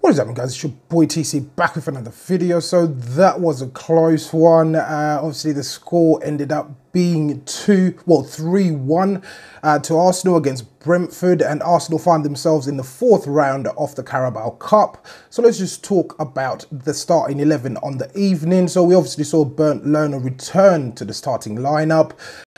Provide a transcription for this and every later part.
What is happening, guys? It's your boy TC back with another video. So that was a close one. Obviously the score ended up being 3-1 to Arsenal against Brentford, and Arsenal find themselves in the fourth round of the Carabao Cup. So let's just talk about the starting 11 on the evening. So we obviously saw Bernd Lerner return to the starting lineup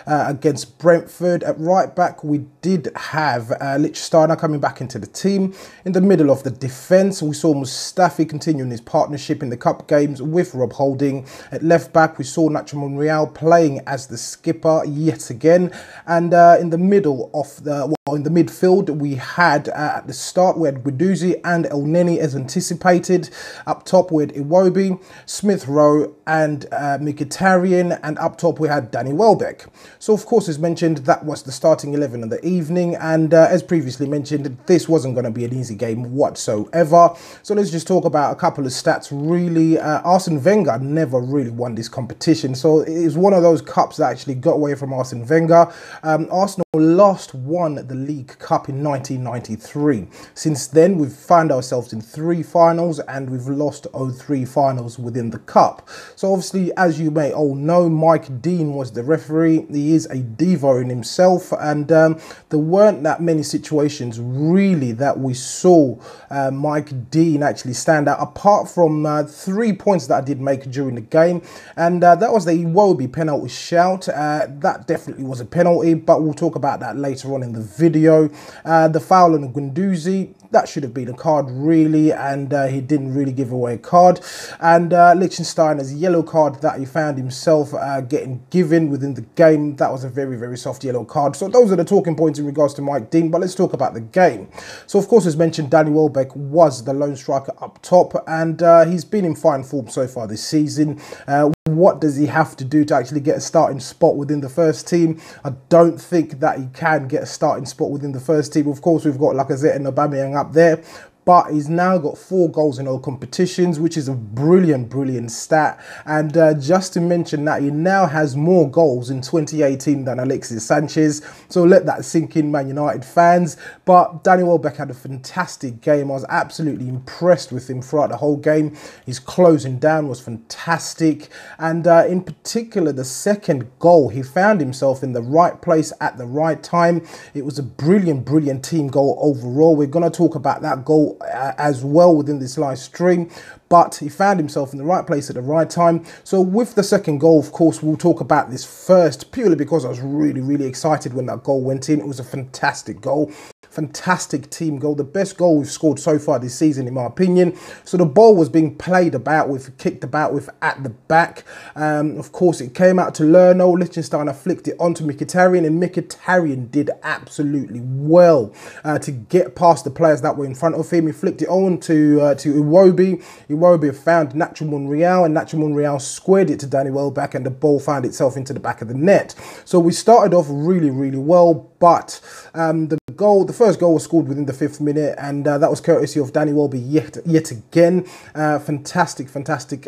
against Brentford. At right back, we did have Lichtsteiner coming back into the team. In the middle of the defence, we saw Mustafi continuing his partnership in the cup games with Rob Holding. At left back, we saw Nacho Monreal playing as the skipper yet again. And in the middle of in the midfield, we had at the start we had Guendouzi and Elneny as anticipated. Up top we had Iwobi, Smith Rowe and Mkhitaryan, and up top we had Danny Welbeck. So of course, as mentioned, that was the starting 11 of the evening, and as previously mentioned, this wasn't going to be an easy game whatsoever. So let's just talk about a couple of stats. Really, Arsene Wenger never really won this competition, so it is one of those cups that actually got away from Arsene Wenger. Arsenal last won the League Cup in 1993. Since then, we've found ourselves in 3 finals and we've lost 3 finals within the cup. So obviously, as you may all know, Mike Dean was the referee. He is a diva in himself, and there weren't that many situations really that we saw Mike Dean actually stand out, apart from 3 points that I did make during the game, and that was the Iwobi penalty shout. That definitely was a penalty, but we'll talk about that later on in the video. The foul on Guendouzi, that should have been a card really, and he didn't really give away a card. And Lichtsteiner's yellow card that he found himself getting given within the game, that was a very, very soft yellow card. So those are the talking points in regards to Mike Dean, but let's talk about the game. So of course, as mentioned, Danny Welbeck was the lone striker up top, and he's been in fine form so far this season. What does he have to do to actually get a starting spot within the first team? I don't think that he can get a starting spot within the first team. Of course, we've got Lacazette and Aubameyang up there, but he's now got 4 goals in all competitions, which is a brilliant, brilliant stat. And just to mention that he now has more goals in 2018 than Alexis Sanchez. So let that sink in, Man United fans. But Danny Welbeck had a fantastic game. I was absolutely impressed with him throughout the whole game. His closing down was fantastic. And in particular, the second goal, he found himself in the right place at the right time. It was a brilliant, brilliant team goal overall. We're going to talk about that goal as well within this live stream, but he found himself in the right place at the right time. So with the second goal, of course, we'll talk about this first, purely because I was really, really excited when that goal went in. It was a fantastic goal. Fantastic team goal, the best goal we've scored so far this season in my opinion. So the ball was being played about with, kicked about with at the back. Of course, it came out to Lerner. Lichtsteiner flicked it onto Mkhitaryan, and Mkhitaryan did absolutely well to get past the players that were in front of him. He flicked it on to Iwobi. Iwobi found Nacho Monreal, and Nacho Monreal squared it to Danny Welbeck, and the ball found itself into the back of the net. So we started off really, really well, but the first goal was scored within the 5th minute, and that was courtesy of Danny Welbeck yet again. Fantastic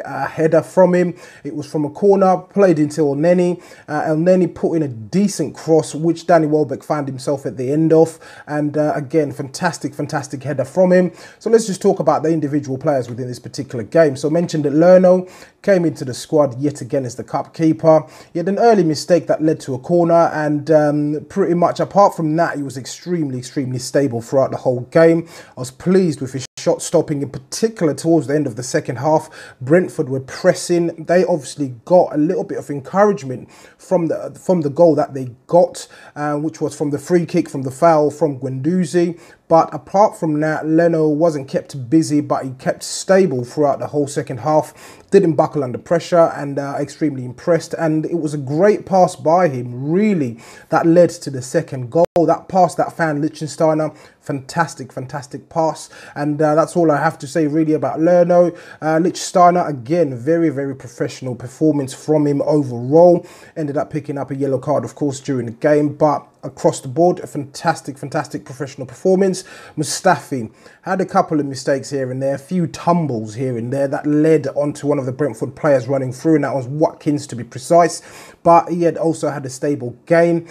header from him. It was from a corner, played into Elneny. Elneny put in a decent cross, which Danny Welbeck found himself at the end of, and again, fantastic header from him. So let's just talk about the individual players within this particular game. So I mentioned that Lerner came into the squad yet again as the cup keeper. He had an early mistake that led to a corner, and pretty much apart from that, he was extremely stable throughout the whole game. I was pleased with his shot stopping, in particular towards the end of the second half. Brentford were pressing. They obviously got a little bit of encouragement from the goal that they got, which was from the free kick, from the foul from Guendouzi. But apart from that, Lerner wasn't kept busy, but he kept stable throughout the whole second half. Didn't buckle under pressure, and extremely impressed. And it was a great pass by him, really, that led to the second goal. That pass that found Lichtsteiner, fantastic pass. And that's all I have to say really about Lerner. Lichtsteiner, again, very professional performance from him overall. Ended up picking up a yellow card, of course, during the game, but across the board, a fantastic professional performance. Mustafi had a couple of mistakes here and there, a few tumbles here and there that led onto one of the Brentford players running through, and that was Watkins to be precise. But he had also had a stable game.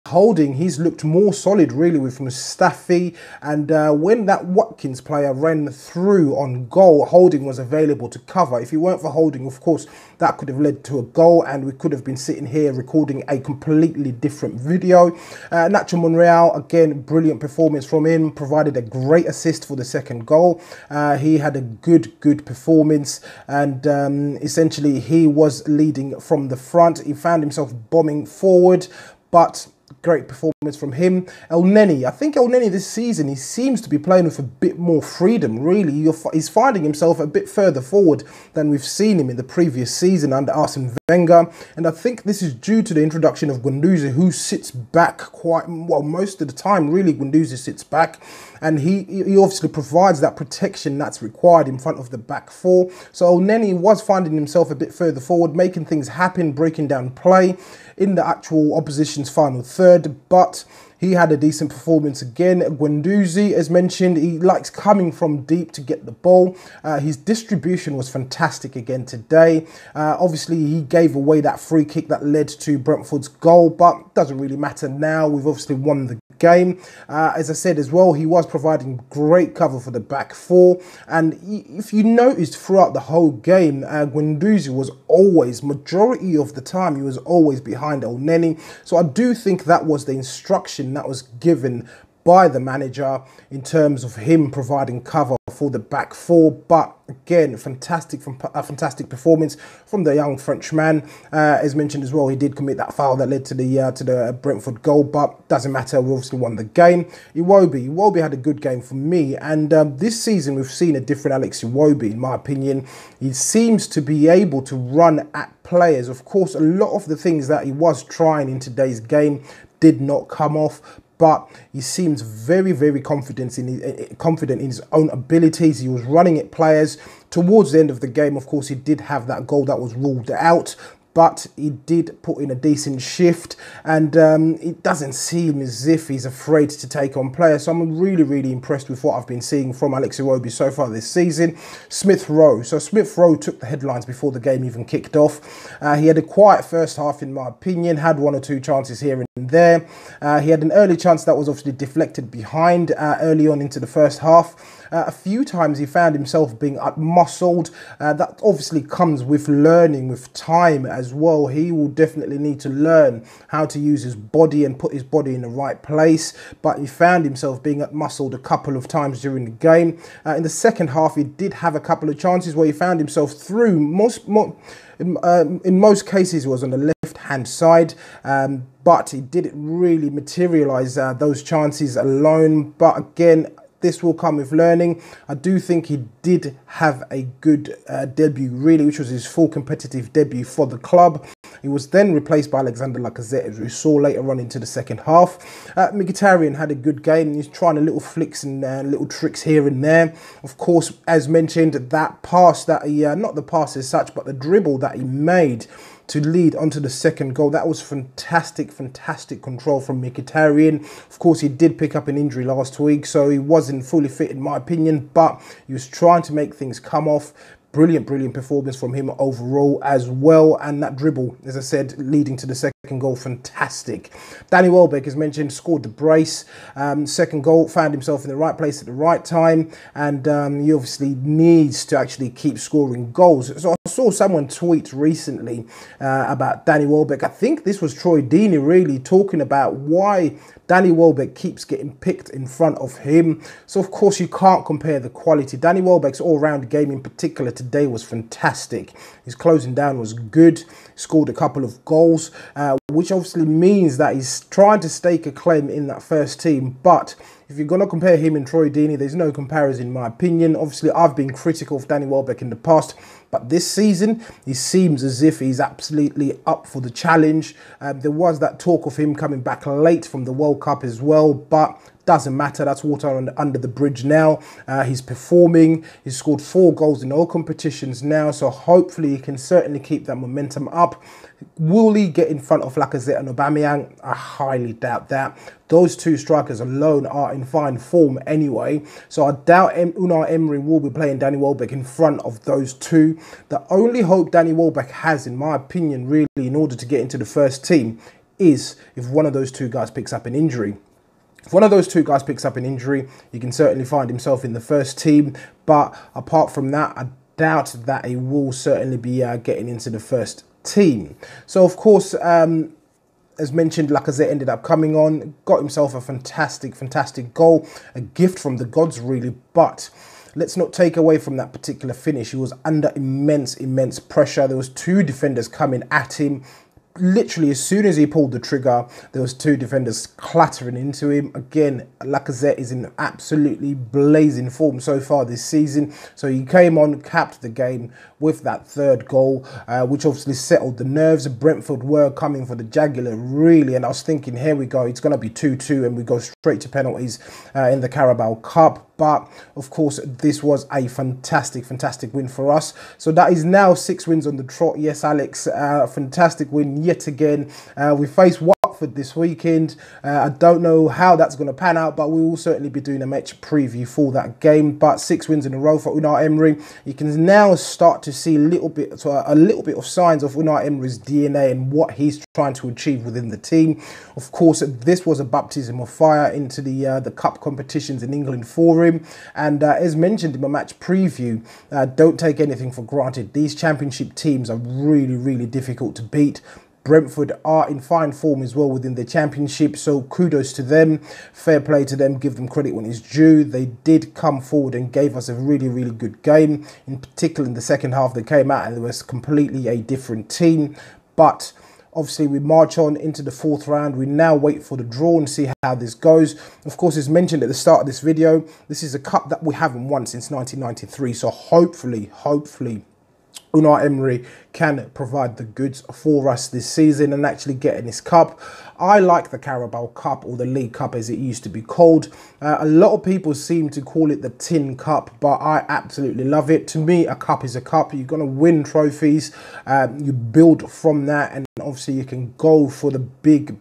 Holding, he's looked more solid really with Mustafi, and when that Watkins player ran through on goal, Holding was available to cover. If he weren't for Holding, of course, that could have led to a goal, and we could have been sitting here recording a completely different video. Nacho Monreal, again, brilliant performance from him, provided a great assist for the second goal. He had a good performance, and essentially he was leading from the front. He found himself bombing forward, but great performance from him. Elneny, I think Elneny this season, he seems to be playing with a bit more freedom, really. He's finding himself a bit further forward than we've seen him in the previous season under Arsene Wenger. And I think this is due to the introduction of Guendouzi, who sits back quite, well, most of the time, really, Guendouzi sits back. And he obviously provides that protection that's required in front of the back four. So Elneny was finding himself a bit further forward, making things happen, breaking down play in the actual opposition's final third, but he had a decent performance again. Guendouzi, as mentioned, he likes coming from deep to get the ball. His distribution was fantastic again today. Obviously, he gave away that free kick that led to Brentford's goal, but doesn't really matter now. We've obviously won the game. As I said as well, he was providing great cover for the back four. And if you noticed throughout the whole game, Guendouzi was always, majority of the time, he was always behind Elneny. So I do think that was the instruction that was given by the manager in terms of him providing cover for the back four. But again, fantastic performance from the young Frenchman. As mentioned as well, he did commit that foul that led to the Brentford goal, but doesn't matter. We obviously won the game. Iwobi had a good game for me, and this season we've seen a different Alex Iwobi, in my opinion. He seems to be able to run at players. Of course, a lot of the things that he was trying in today's game did not come off, but he seems very confident in his own abilities. He was running at players. Towards the end of the game, of course, he did have that goal that was ruled out, but he did put in a decent shift, and it doesn't seem as if he's afraid to take on players. So I'm really impressed with what I've been seeing from Alex Iwobi so far this season. Smith Rowe. So Smith Rowe took the headlines before the game even kicked off. He had a quiet first half, in my opinion, had one or two chances here and there. He had an early chance that was obviously deflected behind early on into the first half. A few times he found himself being muscled. That obviously comes with learning, with time as well. He will definitely need to learn how to use his body and put his body in the right place. But he found himself being muscled a couple of times during the game. In the second half, he did have a couple of chances where he found himself through. In most cases, it was on the left-hand side. But he didn't really materialise those chances alone. But again, this will come with learning. I do think he did have a good debut, really, which was his full competitive debut for the club. He was then replaced by Alexandre Lacazette, as we saw later on into the second half. Mkhitaryan had a good game. He's trying a little flicks and little tricks here and there. Of course, as mentioned, that pass that he, not the pass as such, but the dribble that he made to lead onto the second goal, that was fantastic control from Mkhitaryan. Of course, he did pick up an injury last week, so he wasn't fully fit in my opinion, but he was trying to make things come off. Brilliant performance from him overall as well. And that dribble, as I said, leading to the second goal, fantastic. Danny Welbeck, as mentioned, scored the brace. Second goal, found himself in the right place at the right time. And he obviously needs to actually keep scoring goals. So I saw someone tweet recently about Danny Welbeck. I think this was Troy Deeney really talking about why Danny Welbeck keeps getting picked in front of him. So, of course, you can't compare the quality. Danny Welbeck's all-round game in particular today was fantastic. His closing down was good. He scored a couple of goals, which obviously means that he's trying to stake a claim in that first team. But if you're going to compare him and Troy Deeney, there's no comparison in my opinion. Obviously, I've been critical of Danny Welbeck in the past, but this season, he seems as if he's absolutely up for the challenge. There was that talk of him coming back late from the World Cup as well, but doesn't matter. That's water under the bridge now. He's performing. He's scored 4 goals in all competitions now, so hopefully he can certainly keep that momentum up. Will he get in front of Lacazette and Aubameyang? I highly doubt that. Those 2 strikers alone are in fine form anyway, so I doubt Unai Emery will be playing Danny Welbeck in front of those 2. The only hope Danny Welbeck has, in my opinion, really, in order to get into the first team, is if one of those 2 guys picks up an injury. If one of those 2 guys picks up an injury, he can certainly find himself in the first team. But apart from that, I doubt that he will certainly be getting into the first team. So, of course, as mentioned, Lacazette ended up coming on, got himself a fantastic goal, a gift from the gods, really. But let's not take away from that particular finish. He was under immense pressure. There was 2 defenders coming at him. Literally, as soon as he pulled the trigger, there was 2 defenders clattering into him. Again, Lacazette is in absolutely blazing form so far this season. So he came on, capped the game with that 3rd goal, which obviously settled the nerves. Brentford were coming for the jugular, really. And I was thinking, here we go, it's going to be 2-2 and we go straight to penalties in the Carabao Cup. But, of course, this was a fantastic win for us. So that is now 6 wins on the trot. Yes, Alex, fantastic win yet again. We face Watford this weekend. I don't know how that's going to pan out, but we will certainly be doing a match preview for that game. But 6 wins in a row for Unai Emery. You can now start to see a little bit of signs of Unai Emery's DNA and what he's trying to achieve within the team. Of course, this was a baptism of fire into the cup competitions in England for him. And as mentioned in my match preview, don't take anything for granted. These championship teams are really difficult to beat. Brentford are in fine form as well within the championship, so kudos to them, fair play to them, give them credit when it's due. They did come forward and gave us a really good game. In particular, in the second half, they came out and it was completely a different team. But obviously, we march on into the 4th round. We now wait for the draw and see how this goes. Of course, as mentioned at the start of this video, this is a cup that we haven't won since 1993. So hopefully, Unai Emery can provide the goods for us this season and actually get in this cup. I like the Carabao Cup, or the League Cup as it used to be called. A lot of people seem to call it the Tin Cup, but I absolutely love it. To me, a cup is a cup. You're going to win trophies. You build from that, and obviously you can go for the big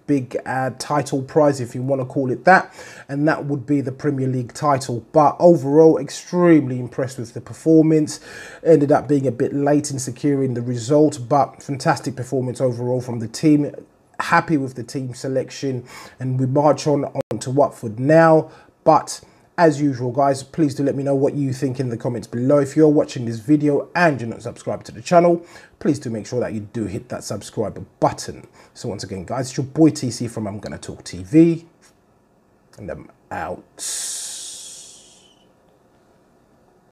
title prize, if you want to call it that, and that would be the Premier League title. But overall, extremely impressed with the performance. Ended up being a bit late in securing the result, but fantastic performance overall from the team. Happy with the team selection, and we march on to Watford now. But as usual, guys, please do let me know what you think in the comments below. If you're watching this video and you're not subscribed to the channel, please do make sure that you do hit that subscribe button. So once again, guys, it's your boy TC from I'm Gonna Talk TV, and I'm out.